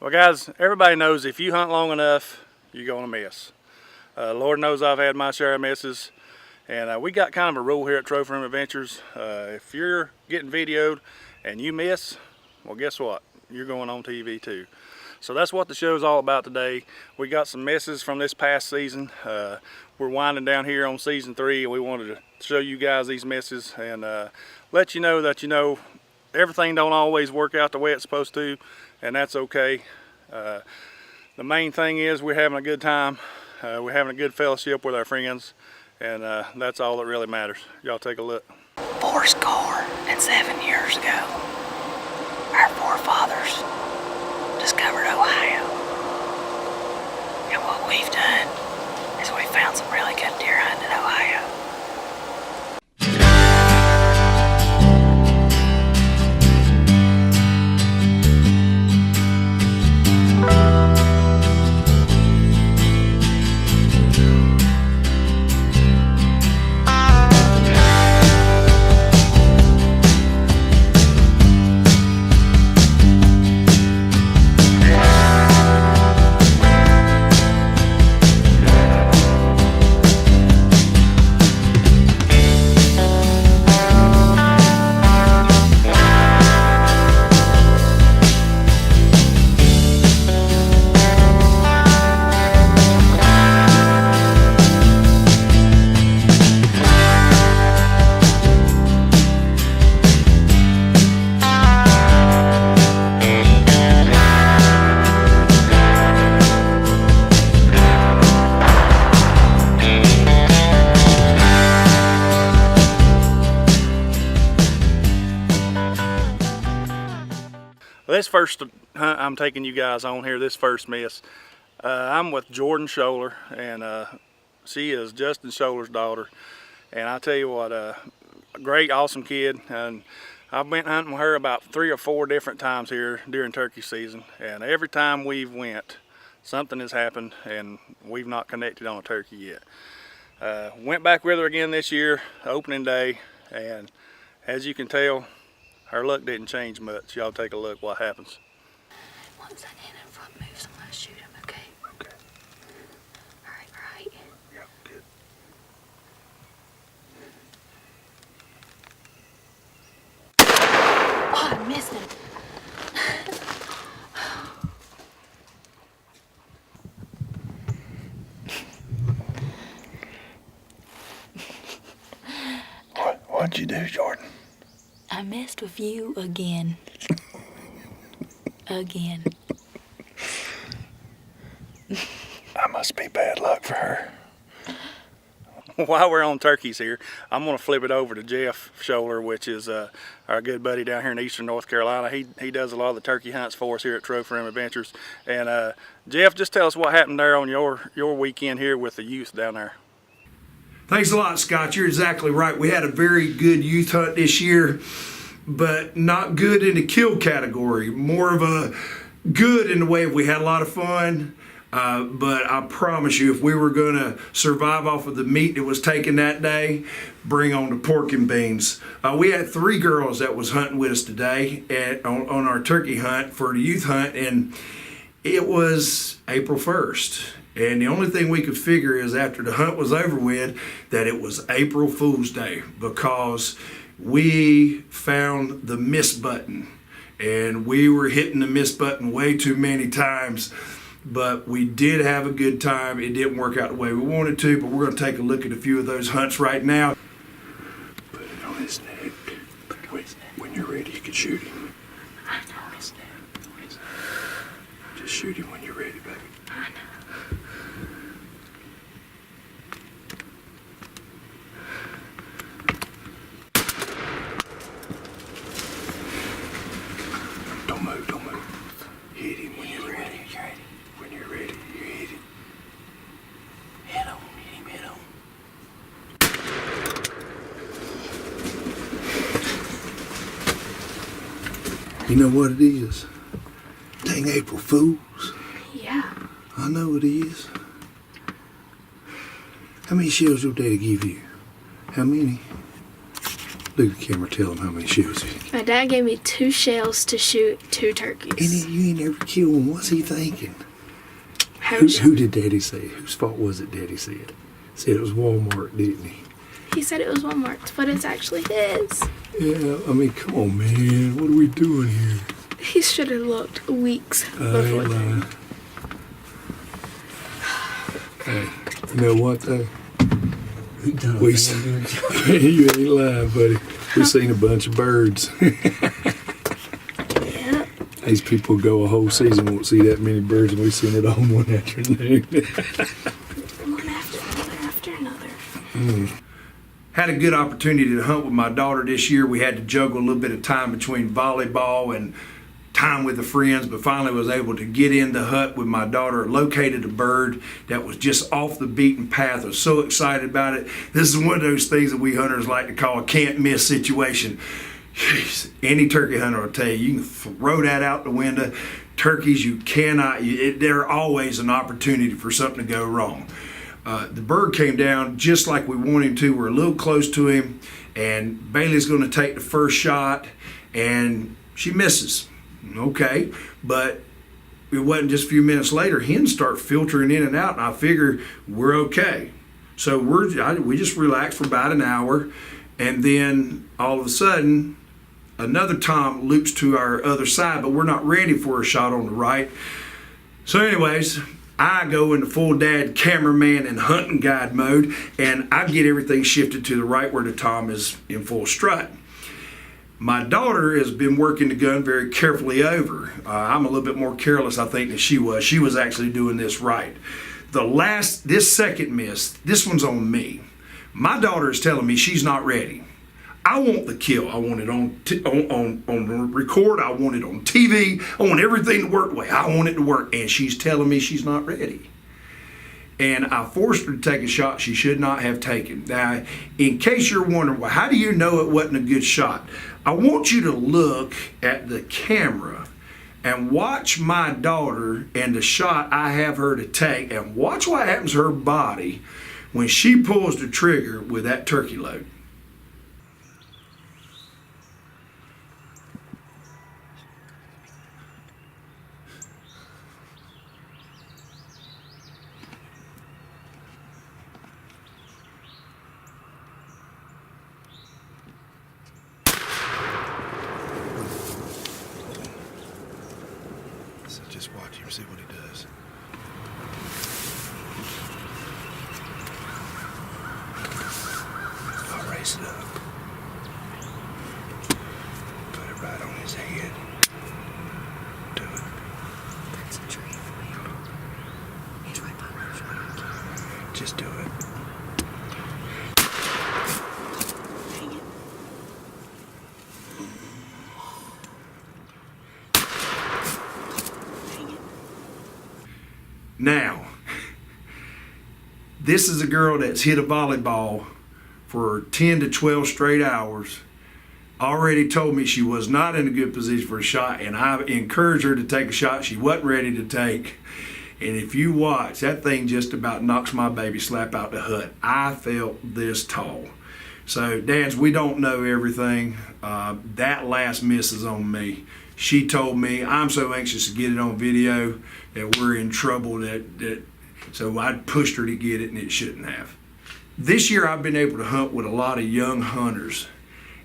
Well guys, everybody knows if you hunt long enough, you're gonna miss. Lord knows I've had my share of misses, and we got kind of a rule here at Trophy Room Adventures. If you're getting videoed and you miss, well guess what? You're going on TV too. So that's what the show's all about today. We got some misses from this past season. We're winding down here on season 3, and we wanted to show you guys these misses and let you know that everything don't always work out the way it's supposed to, and that's okay. The main thing is we're having a good time. We're having a good fellowship with our friends, and that's all that really matters. Y'all take a look. 7 years ago, our forefathers discovered Ohio. And what we've done is we found some really good deer hunting in Ohio. This first hunt I'm taking you guys on here, this first miss, I'm with Jordan Scholler, and she is Justin Scholler's daughter. And I tell you what, a great, awesome kid. And I've been hunting with her about 3 or 4 different times here during turkey season. And every time we've went, something has happened, and we've not connected on a turkey yet. Went back with her again this year, opening day, and as you can tell, her luck didn't change much. Y'all take a look what happens. Once that hand in front moves, I'm gonna shoot him, okay? Okay. Alright. Yeah, good. Oh, I missed him. What'd you do, Jordan? I messed with you again. Again. I must be bad luck for her. While we're on turkeys here, I'm going to flip it over to Jeff Scholler, which is our good buddy down here in eastern North Carolina. He does a lot of the turkey hunts for us here at Trophy Room Adventures. And Jeff, just tell us what happened there on your weekend here with the youth down there. Thanks a lot, Scott. You're exactly right. We had a very good youth hunt this year, but not good in the kill category. More of a good in the way of we had a lot of fun. But I promise you, if we were going to survive off of the meat that was taken that day, bring on the pork and beans. We had 3 girls that was hunting with us today on our turkey hunt for the youth hunt, and it was April 1st. And the only thing we could figure is after the hunt was over with that it was April Fool's Day, because we found the miss button, and we were hitting the miss button way too many times. But we did have a good time. It didn't work out the way we wanted to, but we're going to take a look at a few of those hunts right now. Put it on his neck. When you're ready, you can shoot him. I know his name. Just shoot him when you're ready, baby. I know. Don't move. Hit him when you're ready. When you're ready, you hit him. Hit him. You know what it is? Dang April Fools. Yeah. I know it is. How many shells your daddy give you? How many? Look at the camera, tell them how many shells. My dad gave me 2 shells to shoot 2 turkeys. And you ain't never killed one. What's he thinking? How's- Who did Daddy say? Whose fault was it, Daddy said? Said it was Walmart, didn't he? He said it was Walmart's, but it's actually his. Yeah, I mean, come on, man. What are we doing here? He should have looked weeks I before ain't then. lying. Hey, you know what, though? We you ain't lying, buddy. We seen a bunch of birds. Yep. These people go a whole season won't see that many birds, and we seen it all in one afternoon. One after another. Had a good opportunity to hunt with my daughter this year. We had to juggle a little bit of time between volleyball and time with the friends, but finally was able to get in the hut with my daughter, located a bird that was just off the beaten path. I was so excited about it. This is one of those things that we hunters like to call a can't miss situation. Jeez, any turkey hunter will tell you can throw that out the window. Turkeys, you cannot, they're always an opportunity for something to go wrong. The bird came down just like we wanted him to. We're a little close to him, and Bailey's going to take the first shot, and she misses. Okay, but it wasn't just a few minutes later, hens start filtering in and out, and I figure we're okay. So we just relaxed for about an hour, and then all of a sudden, another tom loops to our other side, but we're not ready for a shot on the right. So anyways, I go into full dad cameraman and hunting guide mode, and I get everything shifted to the right where the tom is in full strut. My daughter has been working the gun very carefully over. I'm a little bit more careless, I think, than she was. She was actually doing this right. This second miss, this one's on me. My daughter is telling me she's not ready. I want the kill. I want it on record. I want it on TV. I want everything to work the way I want it to work. And she's telling me she's not ready. And I forced her to take a shot she should not have taken. Now, in case you're wondering, well, how do you know it wasn't a good shot? I want you to look at the camera and watch my daughter and the shot I have her to take, and watch what happens to her body when she pulls the trigger with that turkey load. So just watch him, see what he does. I'll raise it up. Put it right on his head. Do it. That's a tree for you. He's right behind you. Just do it. Dang it. Now, this is a girl that's hit a volleyball for 10 to 12 straight hours. Already told me she was not in a good position for a shot, and I encouraged her to take a shot she wasn't ready to take. And if you watch, that thing just about knocks my baby slap out the hut. I felt this tall. So, dads, we don't know everything. That last miss is on me. She told me, I'm so anxious to get it on video that we're in trouble, so I pushed her to get it, and it shouldn't have. This year I've been able to hunt with a lot of young hunters,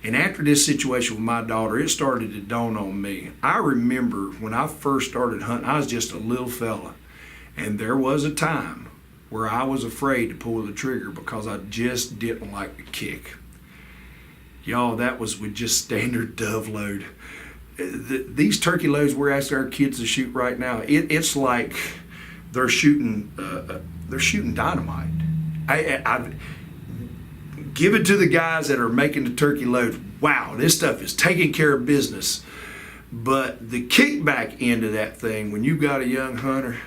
and after this situation with my daughter, it started to dawn on me. I remember when I first started hunting, I was just a little fella, and there was a time where I was afraid to pull the trigger because I just didn't like the kick. Y'all, that was with just standard dove load. These turkey loads we're asking our kids to shoot right now, it's like they're shooting dynamite. I give it to the guys that are making the turkey loads. Wow, this stuff is taking care of business. But the kickback end of that thing, when you got a young hunter,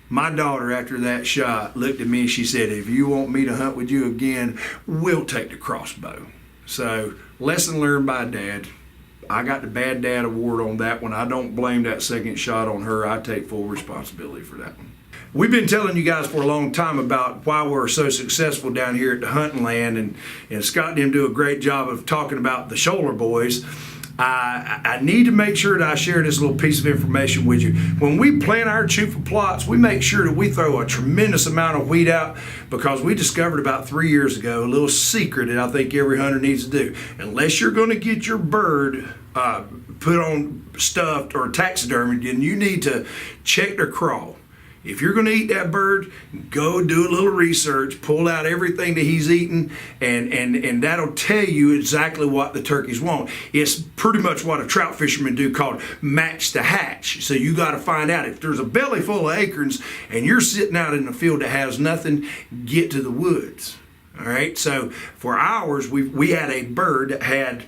my daughter after that shot looked at me and she said, if you want me to hunt with you again, we'll take the crossbow. So, lesson learned by Dad. I got the Bad Dad Award on that one. I don't blame that second shot on her. I take full responsibility for that one. We've been telling you guys for a long time about why we're so successful down here at the hunting land, and Scott and him do a great job of talking about the Shoaler boys. I need to make sure that I share this little piece of information with you. When we plant our chufa plots, we make sure that we throw a tremendous amount of weed out, because we discovered about 3 years ago a little secret that I think every hunter needs to do. Unless you're going to get your bird put on stuffed or taxidermied, then you need to check their craw. If you're going to eat that bird, go do a little research, pull out everything that he's eating, and that'll tell you exactly what the turkeys want. It's pretty much what a trout fisherman do, called match the hatch. So you got to find out if there's a belly full of acorns and you're sitting out in a field that has nothing, get to the woods. All right. So for ours, we had a bird that had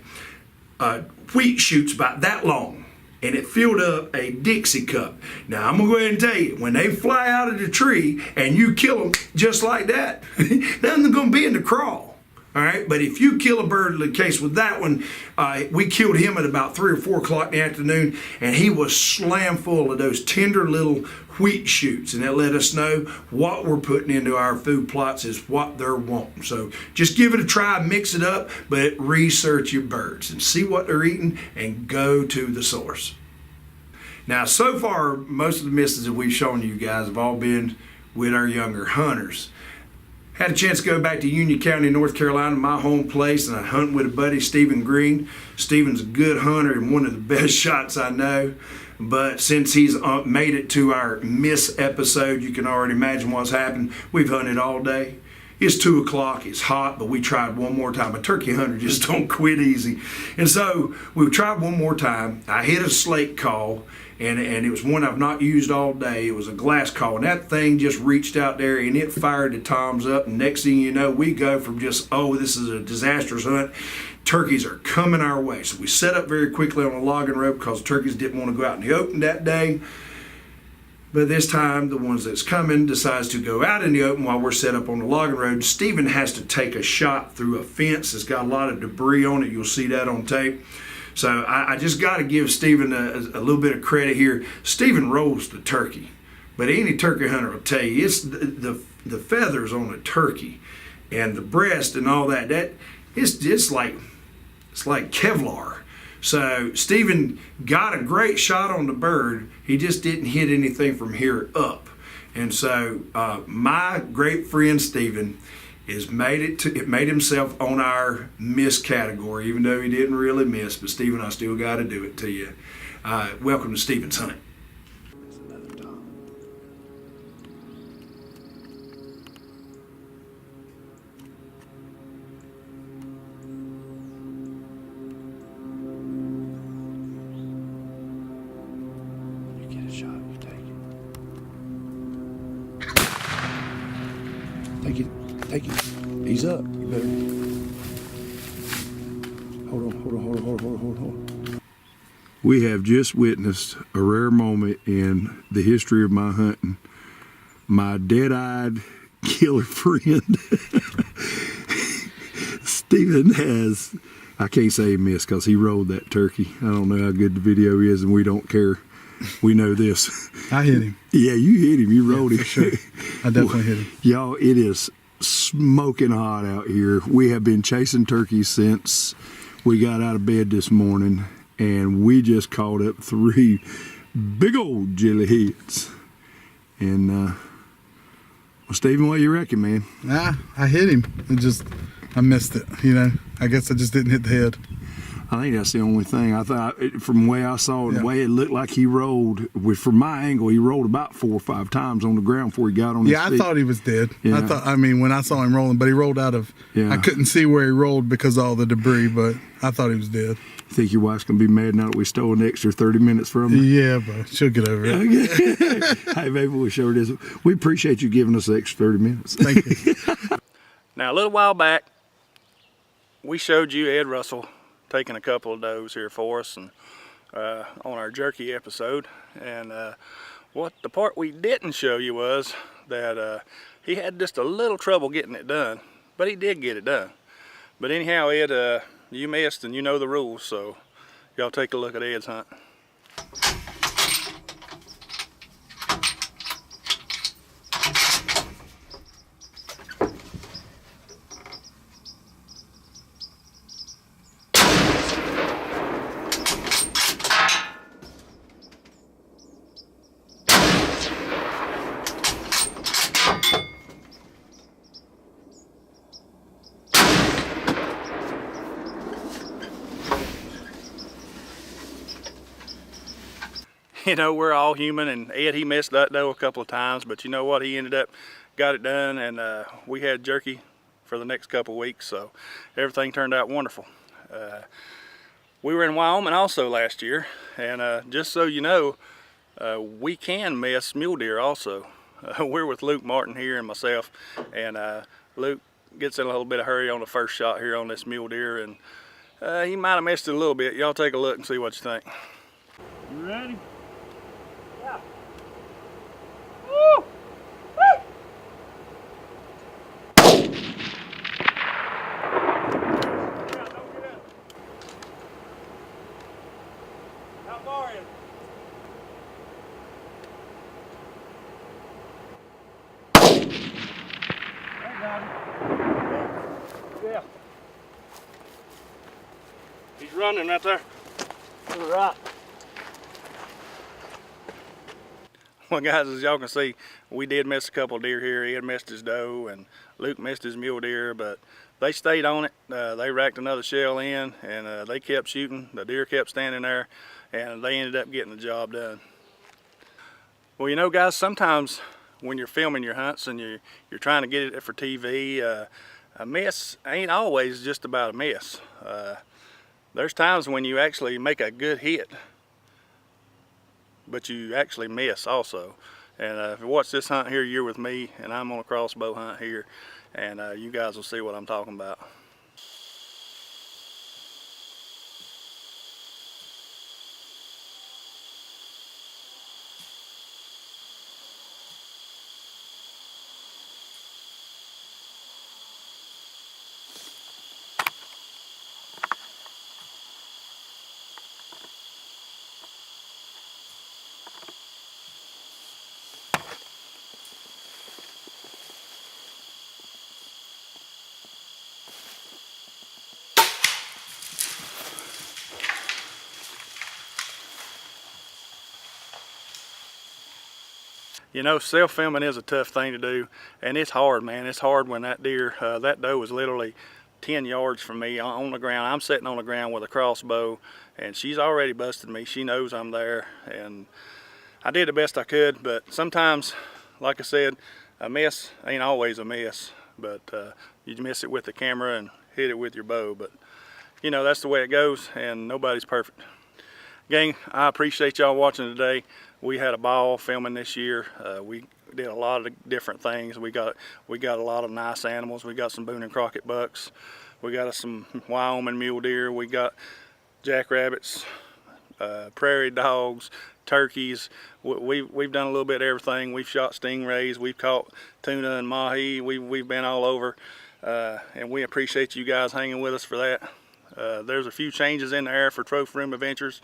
wheat shoots about that long, and it filled up a Dixie cup. Now, I'm going to go ahead and tell you, when they fly out of the tree and you kill them just like that, nothing's going to be in the craw. All right, but if you kill a bird, in the case with that one, we killed him at about 3 or 4 o'clock in the afternoon, and he was slam full of those tender little wheat shoots, and that let us know what we're putting into our food plots is what they're wanting. So just give it a try, mix it up, but research your birds and see what they're eating and go to the source. Now, so far, most of the misses that we've shown you guys have all been with our younger hunters. Had a chance to go back to Union County, North Carolina, my home place, and I hunt with a buddy, Stephen Green. Stephen's a good hunter and one of the best shots I know. But since he's made it to our miss episode, you can already imagine what's happened. We've hunted all day. It's 2 o'clock, it's hot, but we tried one more time. A turkey hunter just don't quit easy. And so we tried one more time. I hit a slate call, and it was one I've not used all day. It was a glass call, and that thing just reached out there and it fired the toms up. And next thing you know, we go from just, oh, this is a disastrous hunt. Turkeys are coming our way. So we set up very quickly on a logging road because turkeys didn't want to go out in the open that day. But this time, the ones that's coming decides to go out in the open while we're set up on the logging road. Stephen has to take a shot through a fence that's got a lot of debris on it. You'll see that on tape. So I just got to give Stephen a little bit of credit here. Stephen rolls the turkey, but any turkey hunter will tell you it's the feathers on the turkey and the breast and all that. It's like Kevlar. So Stephen got a great shot on the bird. He just didn't hit anything from here up. And so my great friend Stephen made himself on our miss category, even though he didn't really miss. But Stephen, I still got to do it to you. Welcome to Stephen's Hunt. Take it. He's up. You better. Hold on. We have just witnessed a rare moment in the history of my hunting. My dead-eyed killer friend, Stephen has, I can't say he missed because he rolled that turkey. I don't know how good the video is, and we don't care. We know this. I hit him. Yeah, you hit him. You rolled him. For sure. I definitely hit him. Y'all, it is smoking hot out here. We have been chasing turkeys since we got out of bed this morning, and we just caught up 3 big old jelly heads. And well, Stephen, what you reckon, man? I hit him. I missed it. I guess I just didn't hit the head. I think that's the only thing. I thought, from the way I saw it, Yeah. the way it looked like he rolled, from my angle, he rolled about 4 or 5 times on the ground before he got on his feet. Yeah, I thought he was dead. Yeah. When I saw him rolling, but he rolled out of, Yeah. I couldn't see where he rolled because of all the debris, but I thought he was dead. You think your wife's going to be mad now that we stole an extra 30 minutes from her? Yeah, but she'll get over it. Hey, maybe we'll show her this. We appreciate you giving us the extra 30 minutes. Thank you. Now, a little while back, we showed you Ed Russell taking a couple of does here for us and on our jerky episode. And what the part we didn't show you was that he had just a little trouble getting it done, but he did get it done. But anyhow, Ed, you missed and you know the rules, so y'all take a look at Ed's hunt. you know, we're all human, and Ed, he missed that doe a couple of times, but you know what, he ended up got it done, and we had jerky for the next couple of weeks, so everything turned out wonderful. We were in Wyoming also last year, and just so you know, we can miss mule deer also. We're with Luke Martin here and myself, and Luke gets in a little bit of hurry on the first shot here on this mule deer, and he might have missed it a little bit. Y'all take a look and see what you think. You ready? Yeah. Woo! Woo! How far is it? Yeah. He's running right there. To the right. Well, guys, as y'all can see, we did miss a couple deer here. He had missed his doe, and Luke missed his mule deer, but they stayed on it. They racked another shell in, and they kept shooting. The deer kept standing there, and they ended up getting the job done. Well, you know, guys, sometimes when you're filming your hunts and you're trying to get it for TV, a miss ain't always just about a miss. There's times when you actually make a good hit, but you actually miss also. And if you watch this hunt here, you're with me, and I'm on a crossbow hunt here, and you guys will see what I'm talking about. You know, self-filming is a tough thing to do, and it's hard, man. It's hard when that deer, that doe was literally 10 yards from me on the ground. I'm sitting on the ground with a crossbow, and she's already busted me. She knows I'm there, and I did the best I could, but sometimes, like I said, a miss ain't always a miss, but you miss it with the camera and hit it with your bow. But, you know, that's the way it goes, and nobody's perfect. Gang, I appreciate y'all watching today. We had a ball filming this year. We did a lot of different things. We got a lot of nice animals. We got some Boone and Crockett bucks. We got some Wyoming mule deer. We got jackrabbits, prairie dogs, turkeys. We've done a little bit of everything. We've shot stingrays. We've caught tuna and mahi. We've been all over, and we appreciate you guys hanging with us for that. There's a few changes in there for Trophy Room Adventures.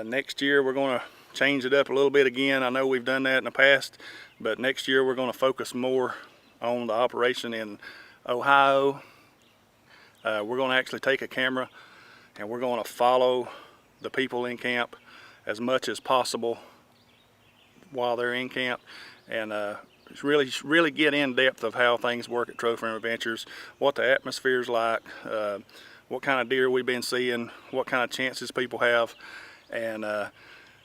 Next year we're going to change it up a little bit again. I know we've done that in the past, but next year we're going to focus more on the operation in Ohio. We're going to actually take a camera and we're going to follow the people in camp as much as possible while they're in camp, and really get in depth of how things work at Trophy Room Adventures, what the atmosphere's like, what kind of deer we've been seeing, what kind of chances people have, and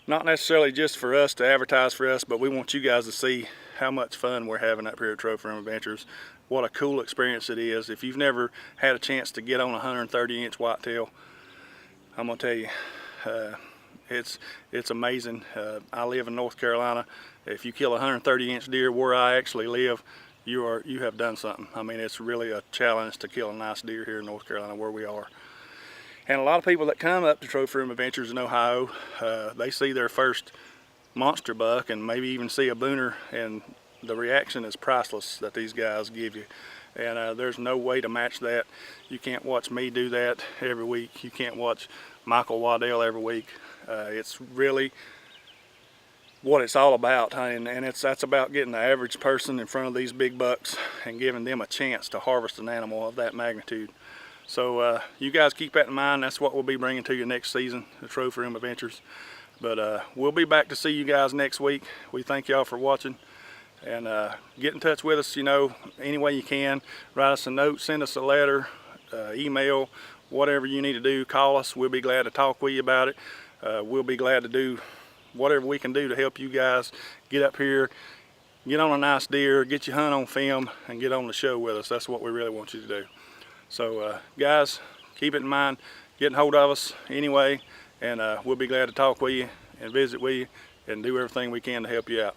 not necessarily just for us to advertise for us, but we want you guys to see how much fun we're having up here at Trophy Room Adventures. What a cool experience it is. If you've never had a chance to get on a 130-inch whitetail, I'm gonna tell you, it's amazing. I live in North Carolina. If you kill a 130-inch deer where I actually live, you have done something. I mean, it's really a challenge to kill a nice deer here in North Carolina where we are. And a lot of people that come up to Trophy Room Adventures in Ohio, they see their first monster buck and maybe even see a booner, and the reaction is priceless that these guys give you. And there's no way to match that. You can't watch me do that every week. You can't watch Michael Waddell every week. It's really what it's all about, and that's about getting the average person in front of these big bucks and giving them a chance to harvest an animal of that magnitude. So you guys keep that in mind. That's what we'll be bringing to you next season, the Trophy Room Adventures. But we'll be back to see you guys next week. We thank y'all for watching, and get in touch with us, you know, any way you can. Write us a note, send us a letter, email, whatever you need to do. Call us. We'll be glad to talk with you about it. We'll be glad to do whatever we can do to help you guys get up here, get on a nice deer, get your hunt on film, and get on the show with us. That's what we really want you to do. So guys, keep it in mind, get hold of us anyway, and we'll be glad to talk with you and visit with you and do everything we can to help you out.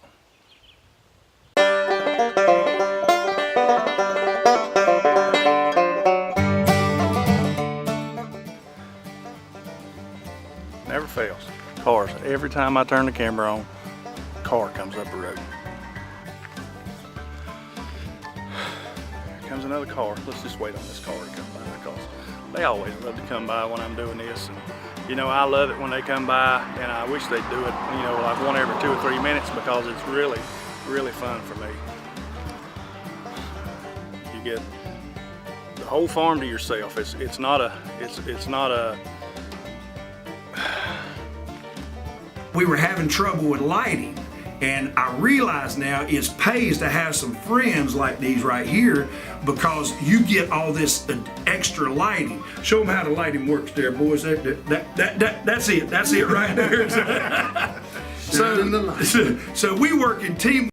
Never fails. Cars. Every time I turn the camera on, a car comes up the road. Here comes another car. Let's just wait on this car to come by, because they always love to come by when I'm doing this. And, you know, I love it when they come by, and I wish they'd do it, you know, like one every 2 or 3 minutes, because it's really, really fun for me. You get the whole farm to yourself. It's not a. We were having trouble with lighting, and I realize now it pays to have some friends like these right here, because you get all this extra lighting. Show them how the lighting works there, boys. That's it. That's it right there. So we work in team.